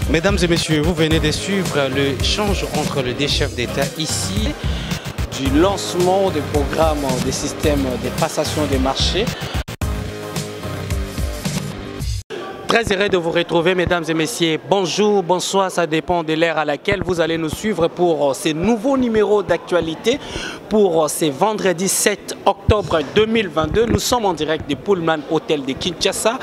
Mesdames et messieurs, vous venez de suivre l'échange entre les deux chefs d'État ici du lancement des programmes des systèmes de passation des marchés. Très heureux de vous retrouver, mesdames et messieurs. Bonjour, bonsoir, ça dépend de l'ère à laquelle vous allez nous suivre pour ces nouveaux numéros d'actualité. Pour ce vendredi 7 octobre 2022, nous sommes en direct du Pullman Hotel de Kinshasa.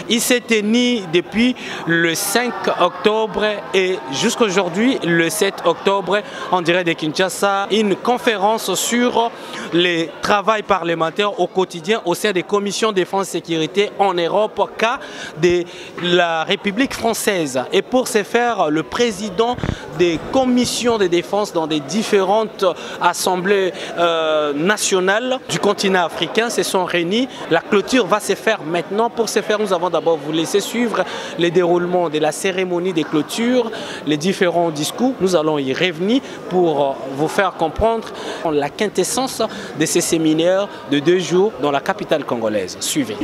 Il s'est tenu depuis le 5 octobre et jusqu'aujourd'hui, le 7 octobre, en direct de Kinshasa, une conférence sur le travail parlementaire au quotidien au sein des commissions défense et sécurité en Europe, cas de la République française. Et pour ce faire, le président des commissions de défense dans des différentes assemblées nationales du continent africain se sont réunis. La clôture va se faire maintenant. Pour ce faire, nous avons d'abord vous laisser suivre le déroulement de la cérémonie de clôture, les différents discours. Nous allons y revenir pour vous faire comprendre la quintessence de ces séminaires de 2 jours dans la capitale congolaise. Suivez.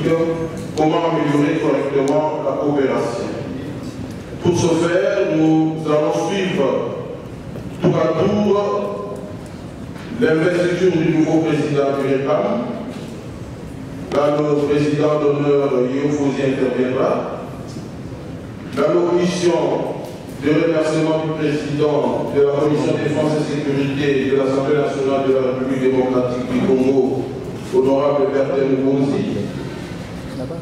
Comment améliorer correctement la coopération. Pour ce faire, nous allons suivre tour à tour l'investiture du nouveau président du REPAM. Là, le président d'honneur Guillaume Fauzi interviendra. L'allocution de remerciement du président de la Commission défense et sécurité de l'Assemblée nationale de la République démocratique du Congo, honorable Bertin Mouzi.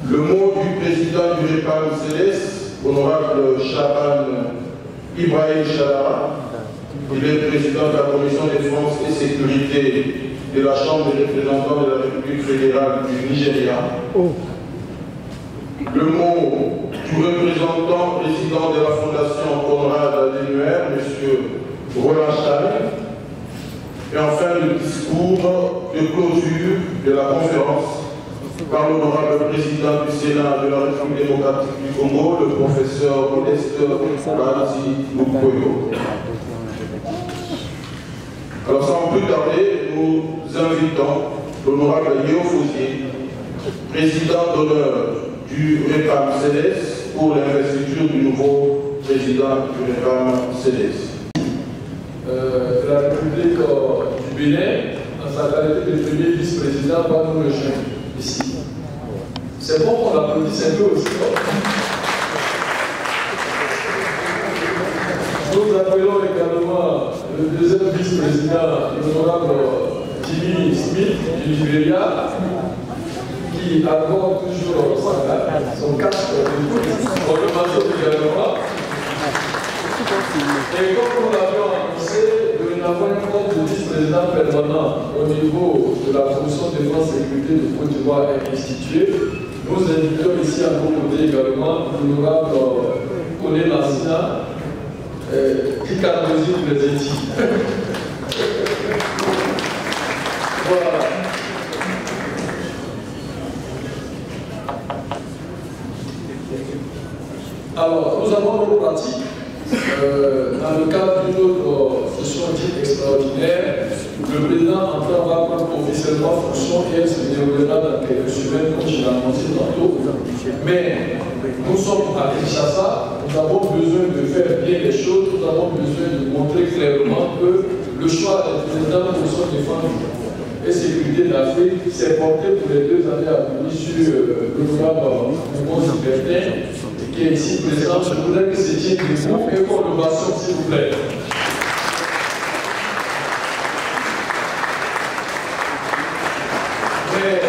Le mot du président du REPAM Céleste, honorable Chaban Ibrahim Chalara. Il est président de la Commission défense et sécurité de la Chambre des représentants de la République fédérale du Nigeria. Le mot du représentant président de la Fondation Conrad Adenauer, M. Roland Stein. Et enfin le discours de clôture de la conférence par l'honorable président du Sénat de la République démocratique du Congo, le professeur Modeste Badi Mukoyo. Alors sans plus tarder, nous invitons l'honorable Guillaume Fauzi, président d'honneur du REPAM Céleste, pour l'investiture du nouveau président du REPAM Céleste. De la République du Bénin, en sa qualité de premier vice-président, va nous rejoindre ici. C'est bon qu'on applaudisse un peu aussi. Nous appelons également le deuxième vice-président, l'honorable Jimmy Smith du Nigeria, qui accorde toujours son casque on le mentionne également. Et comme nous l'avions annoncé, nous avons un compte de vice-président permanent au niveau de la Commission de défense et sécurité de Côte d'Ivoire instituée. Nous invitons ici à nos côtés également l'honorable Koné Lassina, qui canalise les éthiques. Voilà. Alors, nous avons nos pratiques. Dans le cadre d'une autre session dite extraordinaire, le président entend va prendre officiellement fonction et elle se déroulera dans quelques semaines, comme je l'ai annoncé tantôt. Mais nous sommes à Kinshasa, nous avons besoin de faire bien les choses, nous avons besoin de montrer clairement que le choix du président de son défense et sécurité d'Afrique s'est porté pour les 2 années à venir sur le programme Mouzi Bertin, qui est ici présent. Je voudrais que ce tienne debout et qu'on le basson, s'il vous plaît. Mais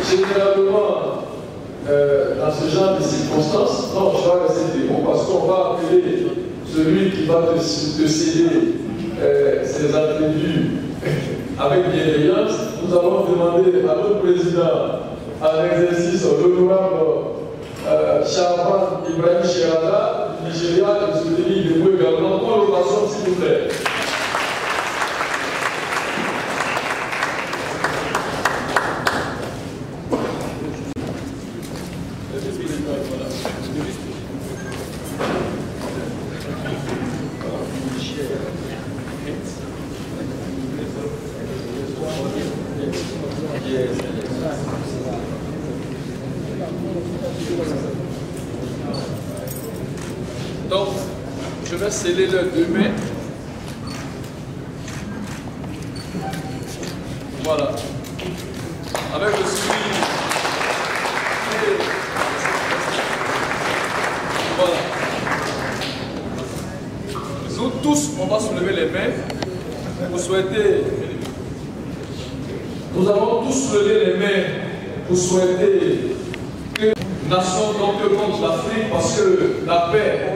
généralement, dans ce genre de circonstances, non, je vais rester debout parce qu'on va appeler celui qui va te céder ses attributs avec bienveillance. Nous allons demander à notre président à l'exercice l'honorable Chaban Ibrahim Chalara du Nigeria de se tenir debout également. Pour l'ovation, s'il vous plaît. Donc, je vais sceller leurs deux mains. Voilà. Avec le suivi. Voilà. Nous tous, on va soulever les mains. Vous souhaitez. Nous avons tous soulevé les mains pour souhaiter que la nation donc contre l'Afrique, parce que la paix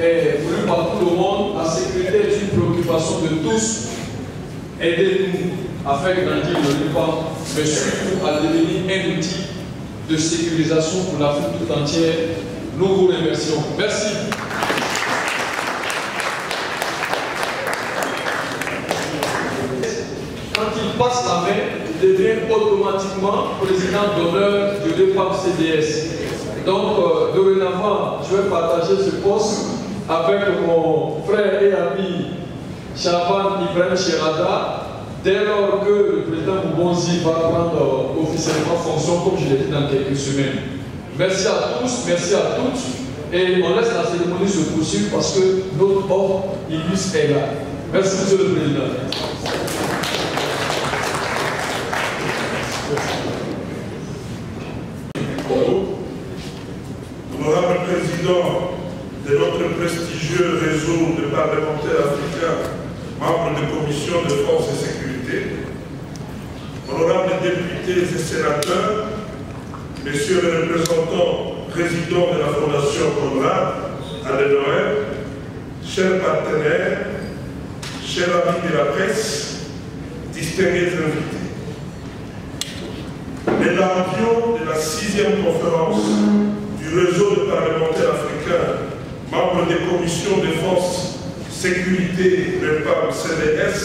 est voulue par tout le monde, la sécurité est une préoccupation de tous. Aidez-nous à faire grandir le Liban, mais surtout à devenir un outil de sécurisation pour l'Afrique tout entière. Nous vous remercions. Merci. Quand il passe la main, il devient automatiquement président d'honneur du DEPAM CDS. Donc, dorénavant, je vais partager ce poste avec mon frère et ami Chaban Ibrahim Cherada, dès lors que le président Moubonzi va prendre officiellement fonction, comme je l'ai dit dans quelques semaines. Merci à tous, merci à toutes, et on laisse la cérémonie se poursuivre parce que notre homme illustre est là. Merci, Monsieur le Président. Honorable Président de notre prestigieux réseau de parlementaires africains, membres de commission de force et sécurité, honorables députés et sénateurs, messieurs les représentants présidents de la Fondation Conrad Adenauer, chers partenaires, chers amis de la presse, distingués invités. Les lampions de la 6e conférence du réseau de parlementaires africains, membres des commissions défense, sécurité, REPAM, CDS,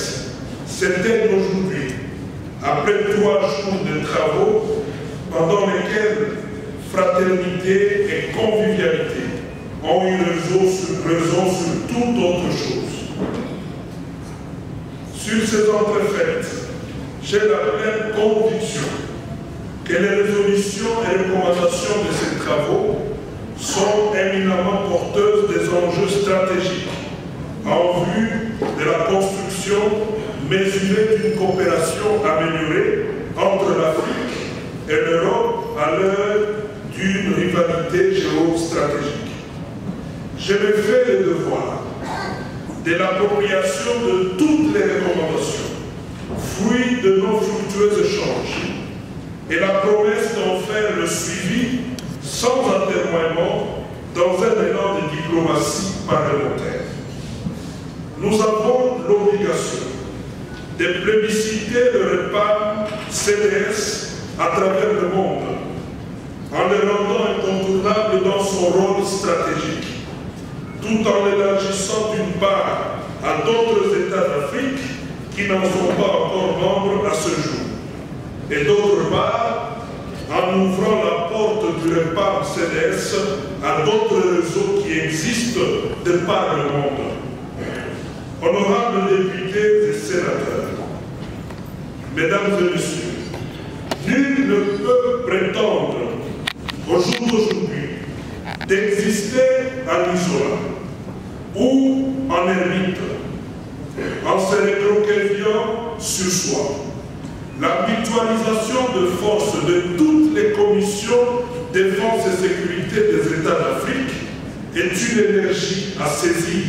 s'éteignent aujourd'hui, après 3 jours de travaux, pendant lesquels fraternité et convivialité ont eu raison sur toute autre chose. Sur ces entrefaites, j'ai la pleine conviction que les résolutions et recommandations de ces travaux sont éminemment porteuses des enjeux stratégiques en vue de la construction mesurée d'une coopération améliorée entre l'Afrique et l'Europe à l'heure d'une rivalité géostratégique. Je me fais le devoir de l'appropriation de toutes les recommandations, fruit de nos fructueux échanges, et la promesse d'en faire le suivi sans atermoiement dans un élan de diplomatie parlementaire. Nous avons l'obligation de plébisciter le REPAM CDS à travers le monde, en le rendant incontournable dans son rôle stratégique, tout en l'élargissant d'une part à d'autres États d'Afrique qui n'en sont pas encore membres à ce jour, et d'autre part en ouvrant la porte du REPAM CDS à d'autres réseaux qui existent de par le monde. Honorables députés et sénateurs, mesdames et messieurs, nul ne peut prétendre au jour d'aujourd'hui d'exister à l'isola ou en ermite, en se recroquevillant sur soi. La mutualisation de force de toutes les commissions défense et sécurité des États d'Afrique est une énergie à saisir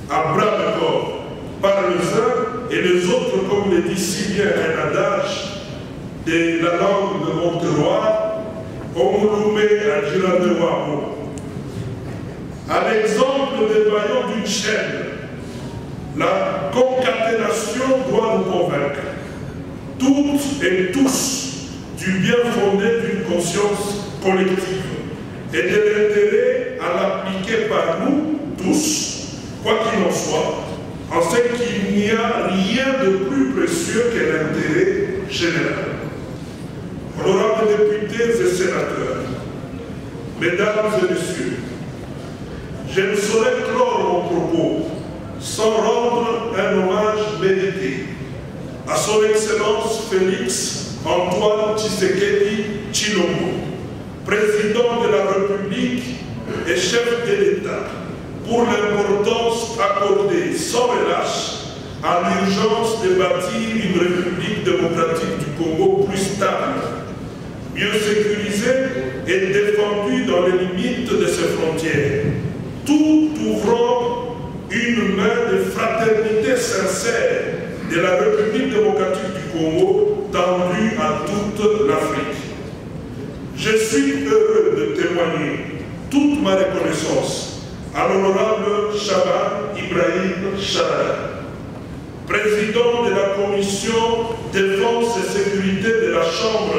à bras de corps par les uns et les autres, comme le dit si bien un adage de la langue de Monteroy, Omulume à Giranewa. À l'exemple des maillons d'une chaîne, la concaténation doit nous convaincre, toutes et tous, du bien fondé d'une conscience collective et de l'intérêt à l'appliquer par nous tous, quoi qu'il en soit, en ce qu'il n'y a rien de plus précieux que l'intérêt général. Honorables députés et sénateurs, mesdames et messieurs, je ne saurais clore mon propos sans rendre un hommage mérité à son Excellence Félix Antoine Tshisekedi Tshilombo, président de la République et chef de l'État, pour l'importance accordée sans relâche à l'urgence de bâtir une République démocratique du Congo plus stable, mieux sécurisée et défendue dans les limites de ses frontières, tout ouvrant une main de fraternité sincère de la République démocratique du Congo tendue à toute l'Afrique. Je suis heureux de témoigner toute ma reconnaissance à l'honorable Chaban Ibrahim Charada, président de la Commission Défense et Sécurité de la Chambre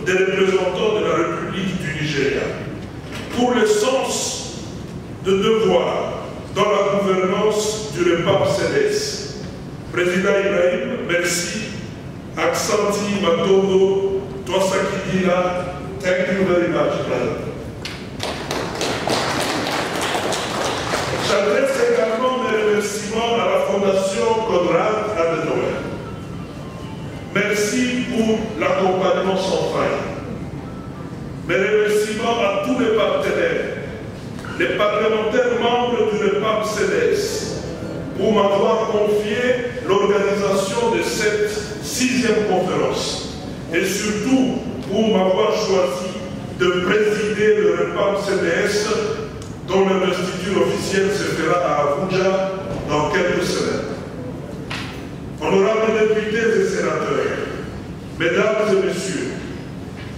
des représentants de la République du Nigeria, pour le sens de devoir dans la gouvernance du repas CDS. Président Ibrahim, merci. Aksanti Matodo, Twasakidila, thank you very much, brother. J'adresse également mes remerciements à la Fondation Konrad Adenauer. Merci pour l'accompagnement sans faille. Mes remerciements à tous les partenaires, les parlementaires membres du REPAP CDS, pour m'avoir confié l'organisation de cette 6e conférence et surtout pour m'avoir choisi de présider le REPAP CDS dont l'investiture officielle se fera à Abuja dans quelques semaines. Honorables députés et sénateurs, mesdames et messieurs,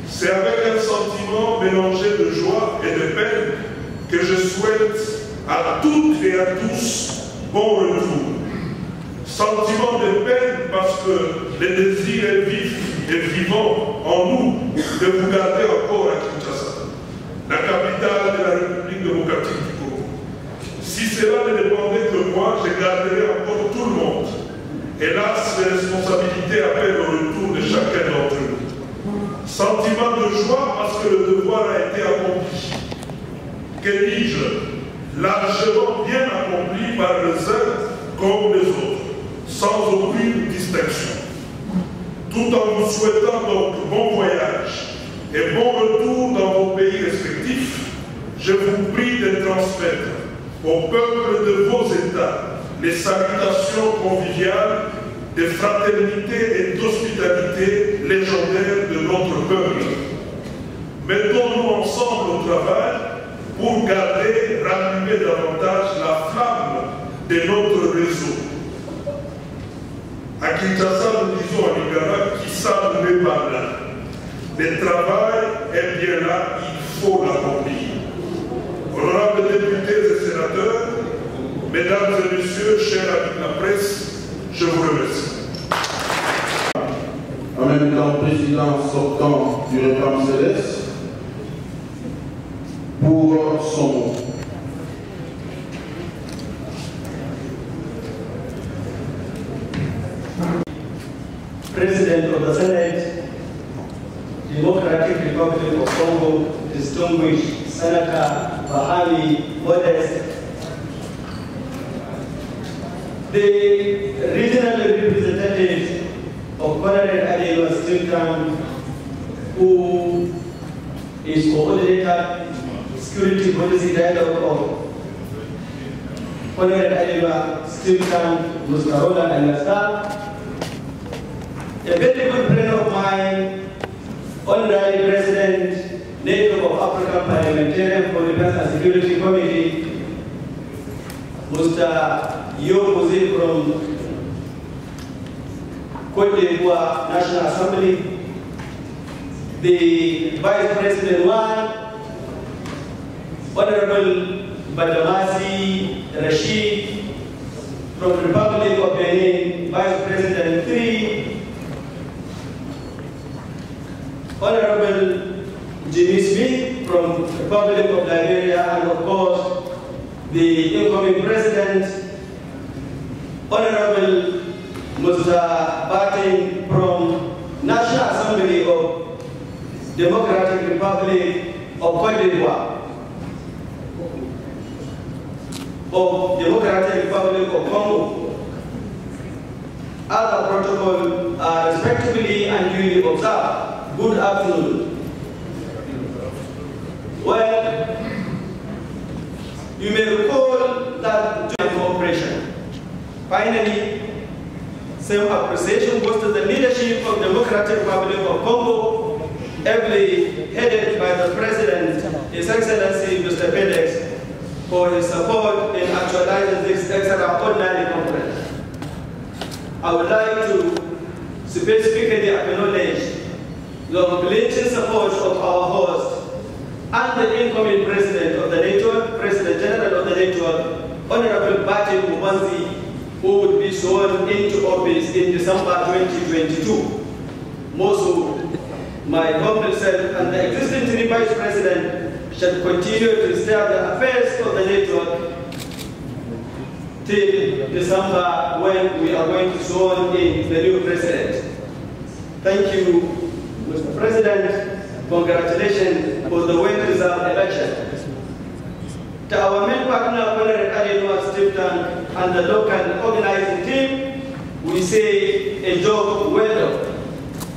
c'est avec un sentiment mélangé de joie et de peine que je souhaite à toutes et à tous bon retour. Sentiment de peine parce que le désir est vif et vivant en nous de vous garder encore à Kinshasa, la capitale de la République démocratique du Congo. Si cela ne dépendait que moi, je garderais encore tout le monde. Hélas, les responsabilités appellent au retour de chacun d'entre nous. Sentiment de joie parce que le devoir a été accompli. Que dis-je? Largement bien accompli par les uns comme les autres, sans aucune distinction. Tout en vous souhaitant donc bon voyage et bon retour dans vos pays respectifs, je vous prie de transmettre au peuple de vos États les salutations conviviales de fraternité et d'hospitalité légendaires de notre peuple. Mettons-nous ensemble au travail pour garder, rallumer davantage la flamme de notre réseau. À Kinshasa, nous disons à Lingala, qui s'allume par là. Le travail est bien là, il faut l'accomplir. Honorables députés et sénateurs, mesdames et messieurs, chers amis de la presse, je vous remercie. En même temps, président sortant du REPAP CDS, pour son mot. President of the Senate, Democratic Republic of Congo, distinguished Senator Bahami Modest, the regional representatives of Honorable Adewa Stilton, who is coordinator security policy dialogue of Honorable Adewa Stilton, Mustarola and Nasta. A very good friend of mine, Honorary President, Native of African Parliamentarian for Defense and Security Committee, Mr. Yokoze from Côte d'Ivoire National Assembly, the Vice President One, Honorable Badamasi Rashid from the Republic of Benin, Vice President 3, Honorable Jimmy Smith from the Republic of Liberia, and of course, the incoming President, Honorable Mr. Bating from National Assembly of Democratic Republic of Côte d'Ivoire, of Democratic Republic of Congo. Other protocols are respectively and duly observed. Good afternoon. Well, you may recall finally, same appreciation goes to the leadership of the Democratic Republic of Congo, ably headed by the President, His Excellency Mr. Bedex, for his support in actualizing this extraordinary conference. I would like to specifically acknowledge the unblinking support of our host and the incoming President of the network, President General of the network, Honorable Bati Mubanzi, who would be sworn into office in December 2022. Mosu, my humble self and the existing three Vice President shall continue to steer the affairs of the network till December when we are going to sworn in the new President. Thank you, Mr. President. Congratulations for the well-deserved election. To our main partner, Honorable Adenua Steve Tank, and the local organizing team, we say a job well done.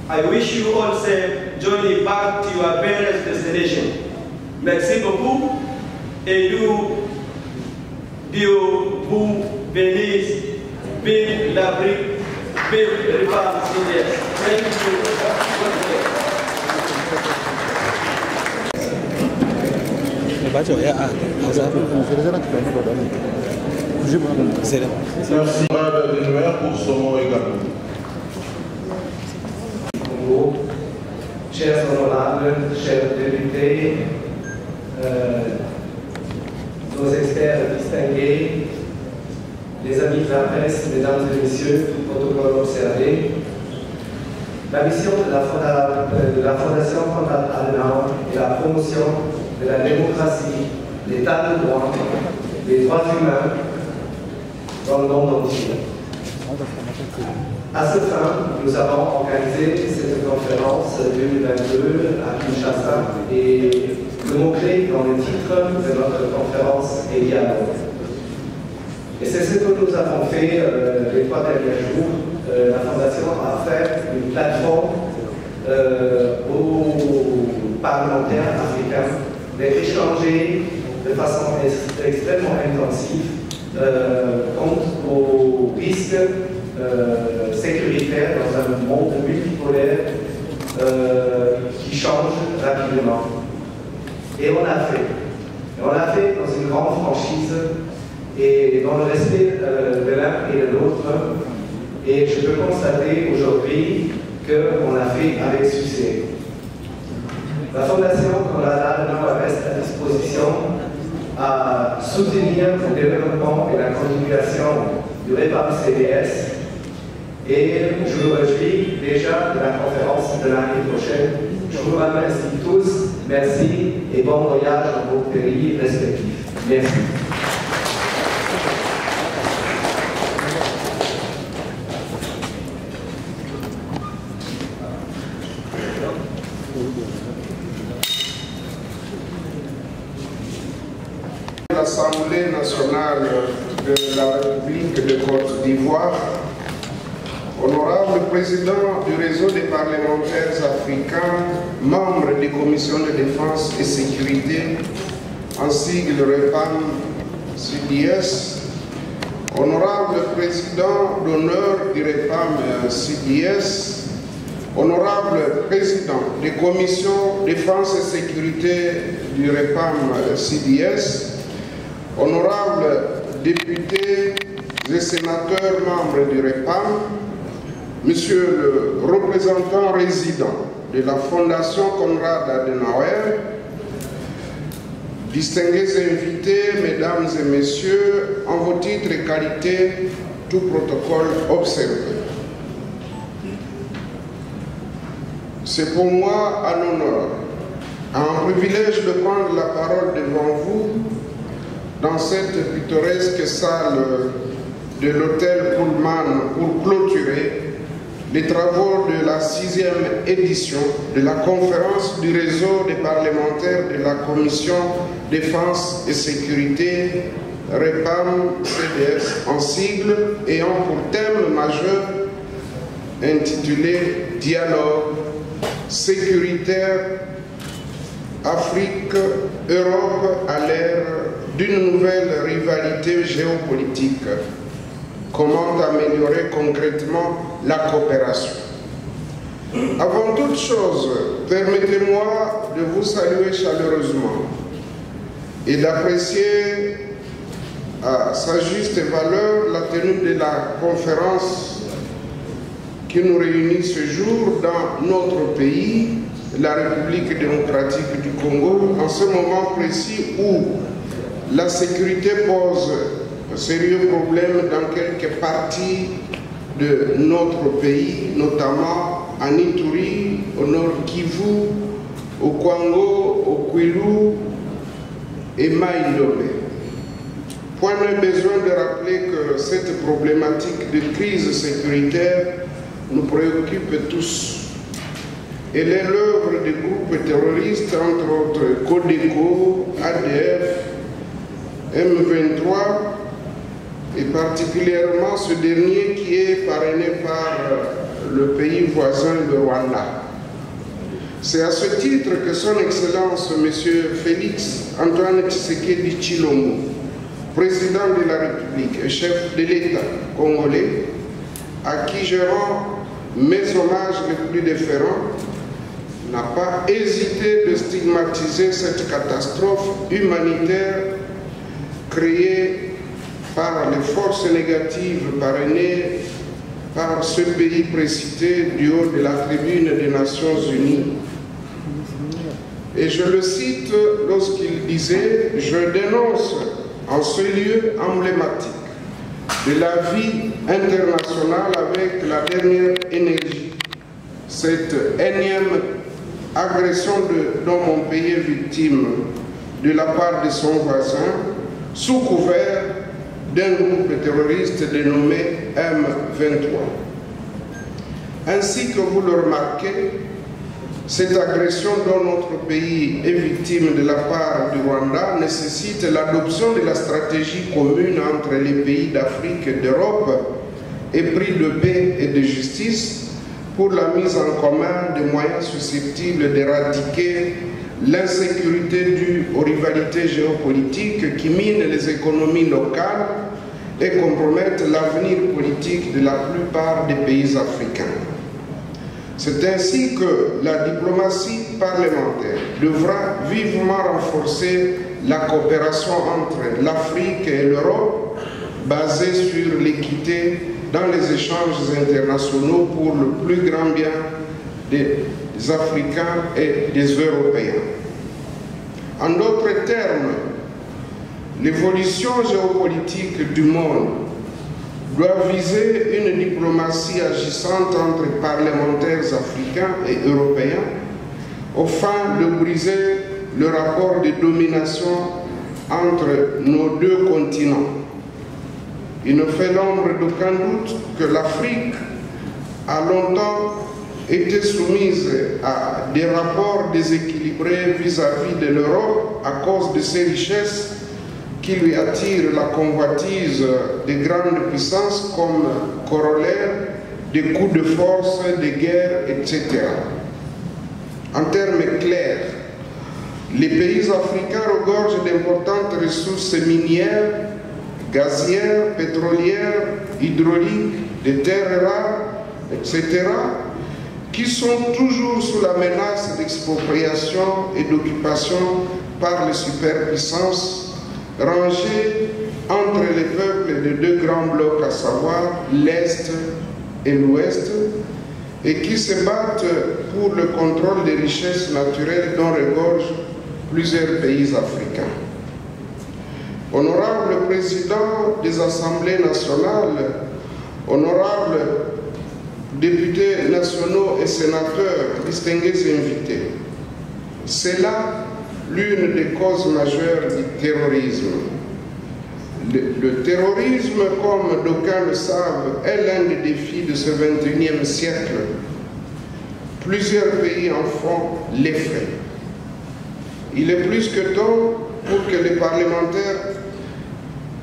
I wish you all safe journey back to your various destination. Merci beaucoup. Et nous, Dieu vous bénisse. Vive l'Afrique, vive les femmes syriennes. Thank you. Merci, Madame Adenua, pour son mot également. Chers honorables, chers députés, nos experts distingués, les amis de la presse, mesdames et messieurs, tout protocole observé, la mission de la Fondation Konrad Adenauer est la promotion de la démocratie, l'état de droit, les droits humains dans le monde entier. À ce fin, nous avons organisé cette conférence 2022 à Kinshasa et le mot-clé dans le titre de notre conférence est dialogue. Et c'est ce que nous avons fait les 3 derniers jours. La Fondation a fait une plateforme aux parlementaires africains d'échanger de façon extrêmement intensive quant aux risques sécuritaires dans un monde multipolaire qui change rapidement. Et on l'a fait. Et on l'a fait dans une grande franchise et dans le respect de l'un et de l'autre. Et je peux constater aujourd'hui qu'on l'a fait avec succès. La Fondation Konrad Adenauer reste à disposition à soutenir le développement et la continuation du REPAM-CDS. Et je me réjouis déjà de la conférence de l'année prochaine. Je vous remercie tous. Merci et bon voyage dans vos pays respectifs. Merci. L'Assemblée nationale de la République de Côte d'Ivoire, honorable président du réseau des parlementaires africains, membre des commissions de défense et sécurité, en sigle REPAM-CDS, honorable président d'honneur du REPAM-CDS, honorable président des commissions défense et sécurité du REPAM-CDS, honorables députés et sénateurs membres du REPAM, Monsieur le représentant résident de la Fondation Konrad Adenauer, distingués invités, mesdames et messieurs, en vos titres et qualités, tout protocole observé. C'est pour moi un honneur, un privilège de prendre la parole devant vous dans cette pittoresque salle de l'hôtel Pullman pour clôturer les travaux de la 6e édition de la conférence du réseau des parlementaires de la Commission Défense et Sécurité REPAM-CDS en sigle ayant pour thème majeur intitulé Dialogue sécuritaire Afrique-Europe à l'ère d'une nouvelle rivalité géopolitique. comment améliorer concrètement la coopération. Avant toute chose, permettez-moi de vous saluer chaleureusement et d'apprécier à sa juste valeur la tenue de la conférence qui nous réunit ce jour dans notre pays, la République démocratique du Congo, en ce moment précis où la sécurité pose un sérieux problème dans quelques parties de notre pays, notamment en Ituri, au nord Kivu, au Kwango, au Kwilu et Maïndomé. Point n'est besoin de rappeler que cette problématique de crise sécuritaire nous préoccupe tous. Elle est l'œuvre des groupes terroristes, entre autres Codeco, ADF, M23, et particulièrement ce dernier qui est parrainé par le pays voisin, le Rwanda. C'est à ce titre que son Excellence, M. Félix Antoine Tshisekedi Tshilombo, président de la République et chef de l'État congolais, à qui je rends mes hommages les plus déférents, n'a pas hésité de stigmatiser cette catastrophe humanitaire créée par les forces négatives parrainées par ce pays précité du haut de la tribune des Nations Unies. Et je le cite lorsqu'il disait « Je dénonce en ce lieu emblématique de la vie internationale avec la dernière énergie cette énième agression dont mon pays est victime de la part de son voisin sous couvert d'un groupe terroriste dénommé M23. Ainsi que vous le remarquez, cette agression dont notre pays est victime de la part du Rwanda nécessite l'adoption de la stratégie commune entre les pays d'Afrique et d'Europe, épris de paix et de justice, pour la mise en commun des moyens susceptibles d'éradiquer l'insécurité due aux rivalités géopolitiques qui minent les économies locales et compromettent l'avenir politique de la plupart des pays africains. C'est ainsi que la diplomatie parlementaire devra vivement renforcer la coopération entre l'Afrique et l'Europe, basée sur l'équité dans les échanges internationaux pour le plus grand bien des Africains et des Européens. En d'autres termes, l'évolution géopolitique du monde doit viser une diplomatie agissante entre parlementaires africains et européens au fin de briser le rapport de domination entre nos deux continents. Il ne fait l'ombre d'aucun doute que l'Afrique a longtemps été soumise à des rapports déséquilibrés vis-à-vis de l'Europe à cause de ses richesses qui lui attirent la convoitise des grandes puissances comme corollaire des coups de force, des guerres, etc. En termes clairs, les pays africains regorgent d'importantes ressources minières, gazières, pétrolières, hydrauliques, des terres rares, etc., qui sont toujours sous la menace d'expropriation et d'occupation par les superpuissances rangées entre les peuples de deux grands blocs, à savoir l'Est et l'Ouest, et qui se battent pour le contrôle des richesses naturelles dont regorgent plusieurs pays africains. Honorable président des assemblées nationales, honorables députés nationaux et sénateurs, distingués invités, c'est là l'une des causes majeures du terrorisme. Le terrorisme, comme d'aucuns le savent, est l'un des défis de ce XXIe siècle. Plusieurs pays en font les frais. Il est plus que temps pour que les parlementaires,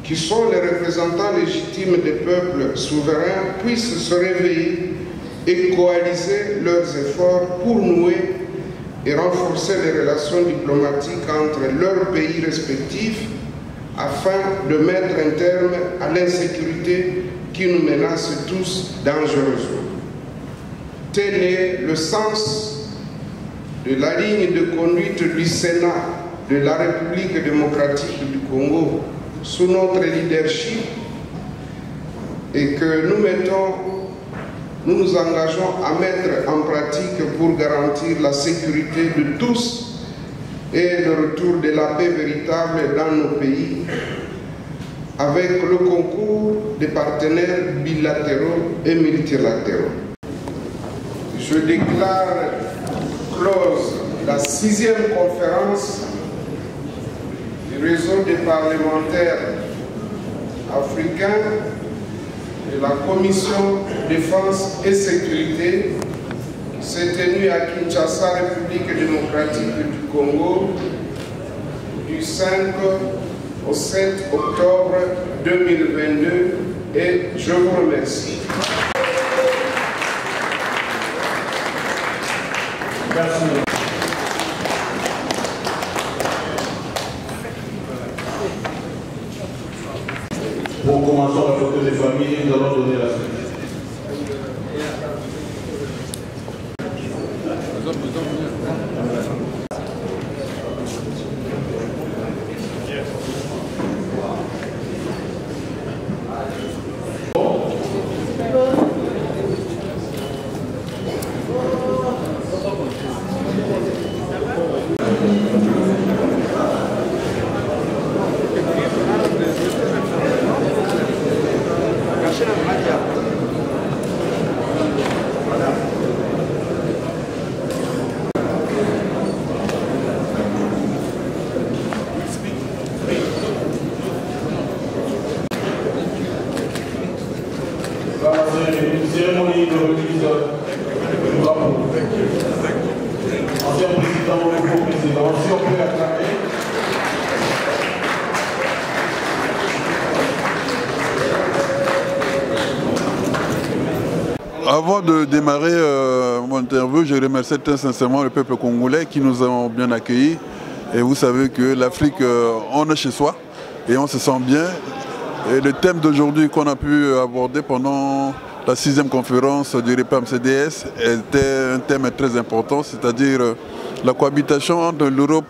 qui sont les représentants légitimes des peuples souverains, puissent se réveiller et coaliser leurs efforts pour nouer et renforcer les relations diplomatiques entre leurs pays respectifs afin de mettre un terme à l'insécurité qui nous menacent tous dangereusement. Tel est le sens de la ligne de conduite du Sénat de la République démocratique du Congo sous notre leadership et que nous nous engageons à mettre en pratique pour garantir la sécurité de tous et le retour de la paix véritable dans nos pays avec le concours des partenaires bilatéraux et multilatéraux. Je déclare close la 6e conférence du réseau des parlementaires africains de la Commission Défense et Sécurité qui s'est tenue à Kinshasa, République démocratique du Congo, du 5 au 7 octobre 2022 et je vous remercie. Merci. Pour commencer la photo des familles, nous allons donner la suite. Cérémonie de remise du drapeau. Ancien président, nouveau président, si on peut acclamer. Avant de démarrer mon interview, je remercie très sincèrement le peuple congolais qui nous a bien accueillis. Et vous savez que l'Afrique, on est chez soi et on se sent bien. Et le thème d'aujourd'hui qu'on a pu aborder pendant la 6e conférence du REPAM-CDS était un thème très important, c'est-à-dire la cohabitation entre l'Europe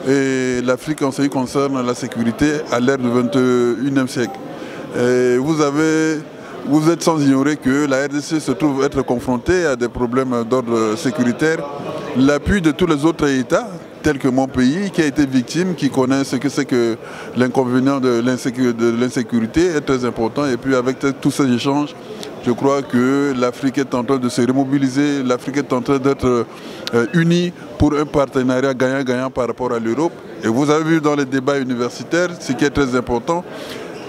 et l'Afrique en ce qui concerne la sécurité à l'ère du 21e siècle. Et vous êtes sans ignorer que la RDC se trouve être confrontée à des problèmes d'ordre sécuritaire. L'appui de tous les autres États, tels que mon pays, qui a été victime, qui connaît ce que c'est que l'inconvénient de l'insécurité est très important. Et puis avec tous ces échanges, je crois que l'Afrique est en train de se remobiliser, l'Afrique est en train d'être unie pour un partenariat gagnant-gagnant par rapport à l'Europe. Et vous avez vu dans les débats universitaires, ce qui est très important,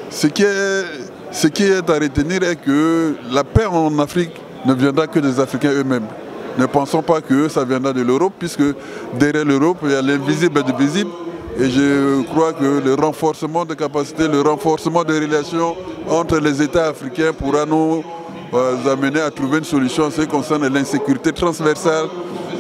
ce qui est à retenir est que la paix en Afrique ne viendra que des Africains eux-mêmes. Ne pensons pas que ça viendra de l'Europe, puisque derrière l'Europe, il y a l'invisible et le visible. Et je crois que le renforcement de capacités, le renforcement des relations entre les États africains pourra nous amener à trouver une solution en ce qui concerne l'insécurité transversale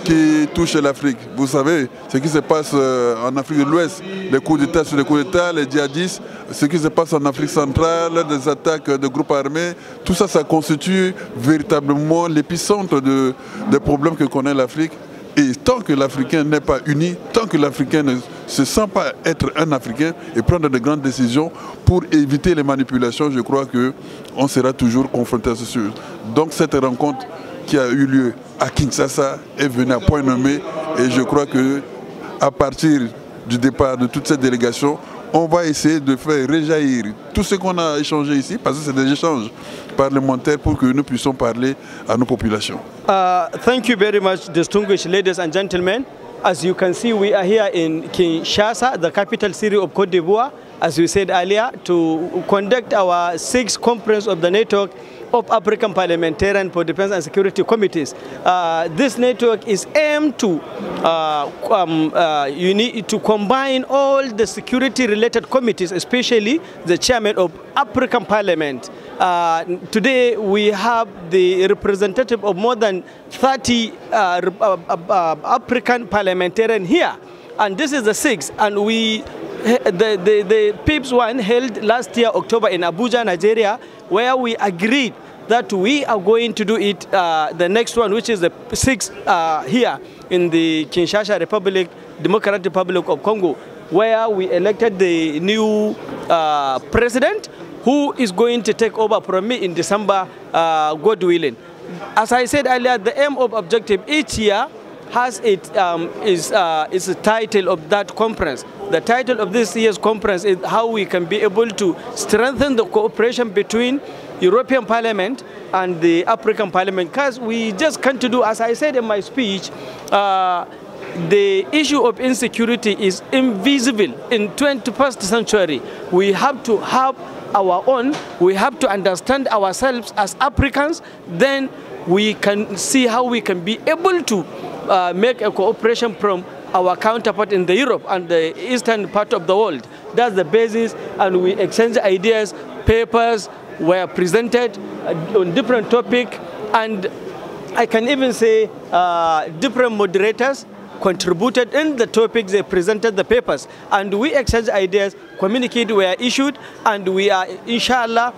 qui touche l'Afrique. Vous savez, ce qui se passe en Afrique de l'Ouest, les coups d'État sur les coups d'État, les djihadistes, ce qui se passe en Afrique centrale, des attaques de groupes armés, tout ça, ça constitue véritablement l'épicentre des problèmes que connaît l'Afrique. Et tant que l'Africain n'est pas uni, tant que l'Africain ne se sent pas être un Africain et prendre de grandes décisions pour éviter les manipulations, je crois qu'on sera toujours confronté à ce sujet. Donc cette rencontre qui a eu lieu à Kinshasa est venue à point nommé et je crois qu'à partir du départ de toute cette délégation, on va essayer de faire réjaillir tout ce qu'on a échangé ici, parce que c'est des échanges parlementaires pour que nous puissions parler à nos populations. Thank you very much, distinguished ladies and gentlemen. As you can see, we are here in Kinshasa, the capital city of Côte d'Ivoire, as we said earlier, to conduct our 6th conference of the network of African Parliamentarians for Defense and Security Committees. This network is aimed to combine all the security-related committees, especially the chairman of African Parliament. Today we have the representative of more than 30 African parliamentarians here, and this is the 6th, and we the PIPS one held last year, October, in Abuja, Nigeria, where we agreed that we are going to do it, the next one, which is the 6th here in the Kinshasa Republic, Democratic Republic of Congo, where we elected the new president who is going to take over from me in December, God willing. As I said earlier, the aim of objective each year has is the title of that conference. The title of this year's conference is how we can be able to strengthen the cooperation between European Parliament and the African Parliament, because we just can't do, as I said in my speech, the issue of insecurity is invisible in 21st century. We have to have our own, we have to understand ourselves as Africans, then we can see how we can be able to make a cooperation from our counterpart in the Europe and the eastern part of the world. That's the basis, and we exchange ideas, papers were presented on different topics, and I can even say different moderators contributed in the topics, they presented the papers, and we exchanged ideas, communiques were issued, and we are inshallah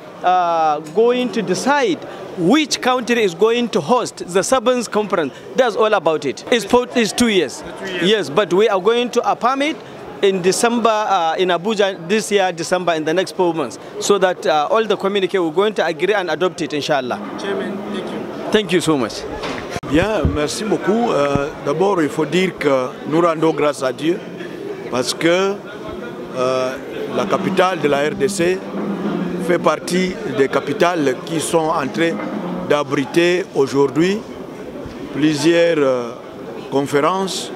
going to decide which country is going to host the 7th conference. That's all about it. It's 2 years. Yes, but we are going to affirm it in December in Abuja this year, December, in the next 4 months, so that all the communiques we're going to agree and adopt it, inshallah. Chairman, thank you. Thank you so much. Bien, merci beaucoup. D'abord, il faut dire que nous rendons grâce à Dieu parce que la capitale de la RDC fait partie des capitales qui sont en train d'abriter aujourd'hui plusieurs conférences.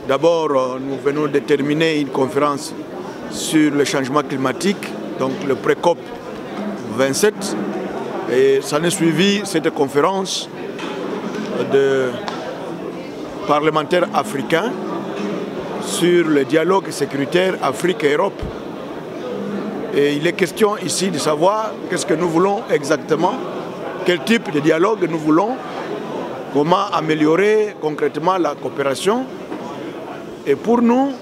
D'abord, nous venons de terminer une conférence sur le changement climatique, donc le pré-COP 27. Et ça a suivi cette conférence de parlementaires africains sur le dialogue sécuritaire Afrique et Europe. Et il est question ici de savoir qu'est-ce que nous voulons exactement, quel type de dialogue nous voulons, comment améliorer concrètement la coopération. Et pour nous,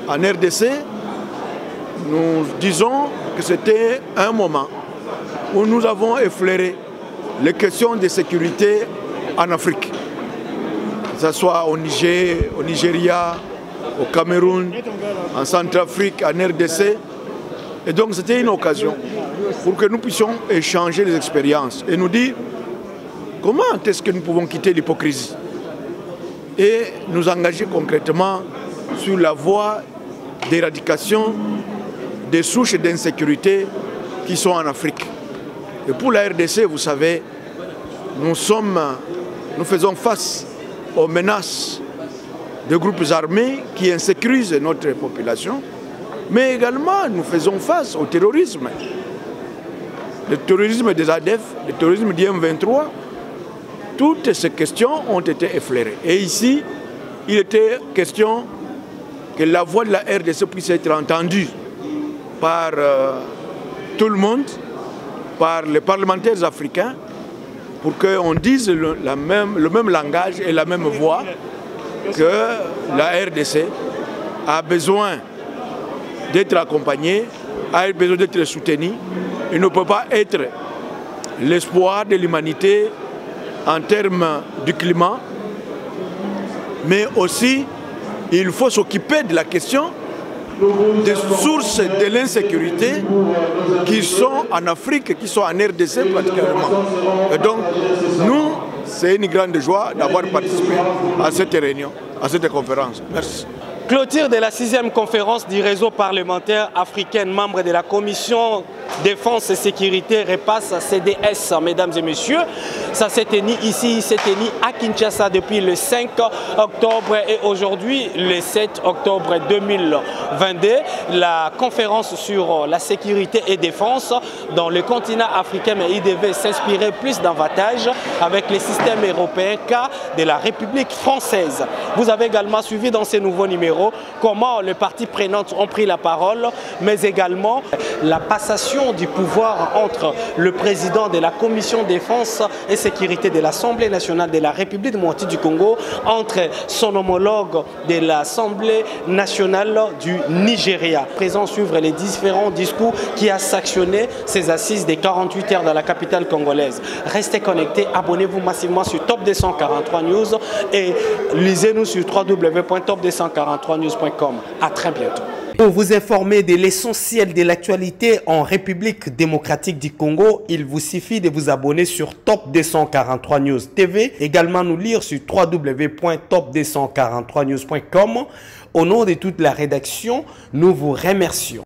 en RDC, nous disons que c'était un moment où nous avons effleuré les questions de sécurité en Afrique, que ce soit au Niger, au Nigeria, au Cameroun, en Centrafrique, en RDC. Et donc c'était une occasion pour que nous puissions échanger les expériences et nous dire comment est-ce que nous pouvons quitter l'hypocrisie et nous engager concrètement sur la voie d'éradication des souches d'insécurité qui sont en Afrique. Et pour la RDC, vous savez, nous faisons face aux menaces de groupes armés qui insécurisent notre population, mais également nous faisons face au terrorisme. Le terrorisme des ADF, le terrorisme du M23, toutes ces questions ont été effleurées. Et ici, il était question que la voix de la RDC puisse être entendue par tout le monde, par les parlementaires africains, pour qu'on dise le même langage et la même voix, que la RDC a besoin d'être accompagnée, a besoin d'être soutenue. Il ne peut pas être l'espoir de l'humanité en termes du climat, mais aussi il faut s'occuper de la question des sources de l'insécurité qui sont en Afrique, qui sont en RDC particulièrement. Et donc, nous, c'est une grande joie d'avoir participé à cette réunion, à cette conférence. Merci. Clôture de la 6e conférence du réseau parlementaire africain, membre de la commission défense et sécurité repasse CDS, mesdames et messieurs. Ça s'est tenu ici, s'est tenu à Kinshasa depuis le 5 octobre et aujourd'hui le 7 octobre 2022. La conférence sur la sécurité et défense dans le continent africain, mais il devait s'inspirer plus davantage avec les systèmes européens qu'à de la République française. Vous avez également suivi dans ces nouveaux numéros comment les parties prenantes ont pris la parole, mais également la passation du pouvoir entre le président de la Commission défense et sécurité de l'Assemblée nationale de la République démocratique du Congo entre son homologue de l'Assemblée nationale du Nigeria. Présent suivre les différents discours qui a sanctionné ces assises des 48 heures dans la capitale congolaise. Restez connectés, abonnez-vous massivement sur Top 243 News et lisez-nous sur www.top243news.com. À très bientôt. Pour vous informer de l'essentiel de l'actualité en République démocratique du Congo, il vous suffit de vous abonner sur Top 243 News TV. Également nous lire sur www.top243news.com. Au nom de toute la rédaction, nous vous remercions.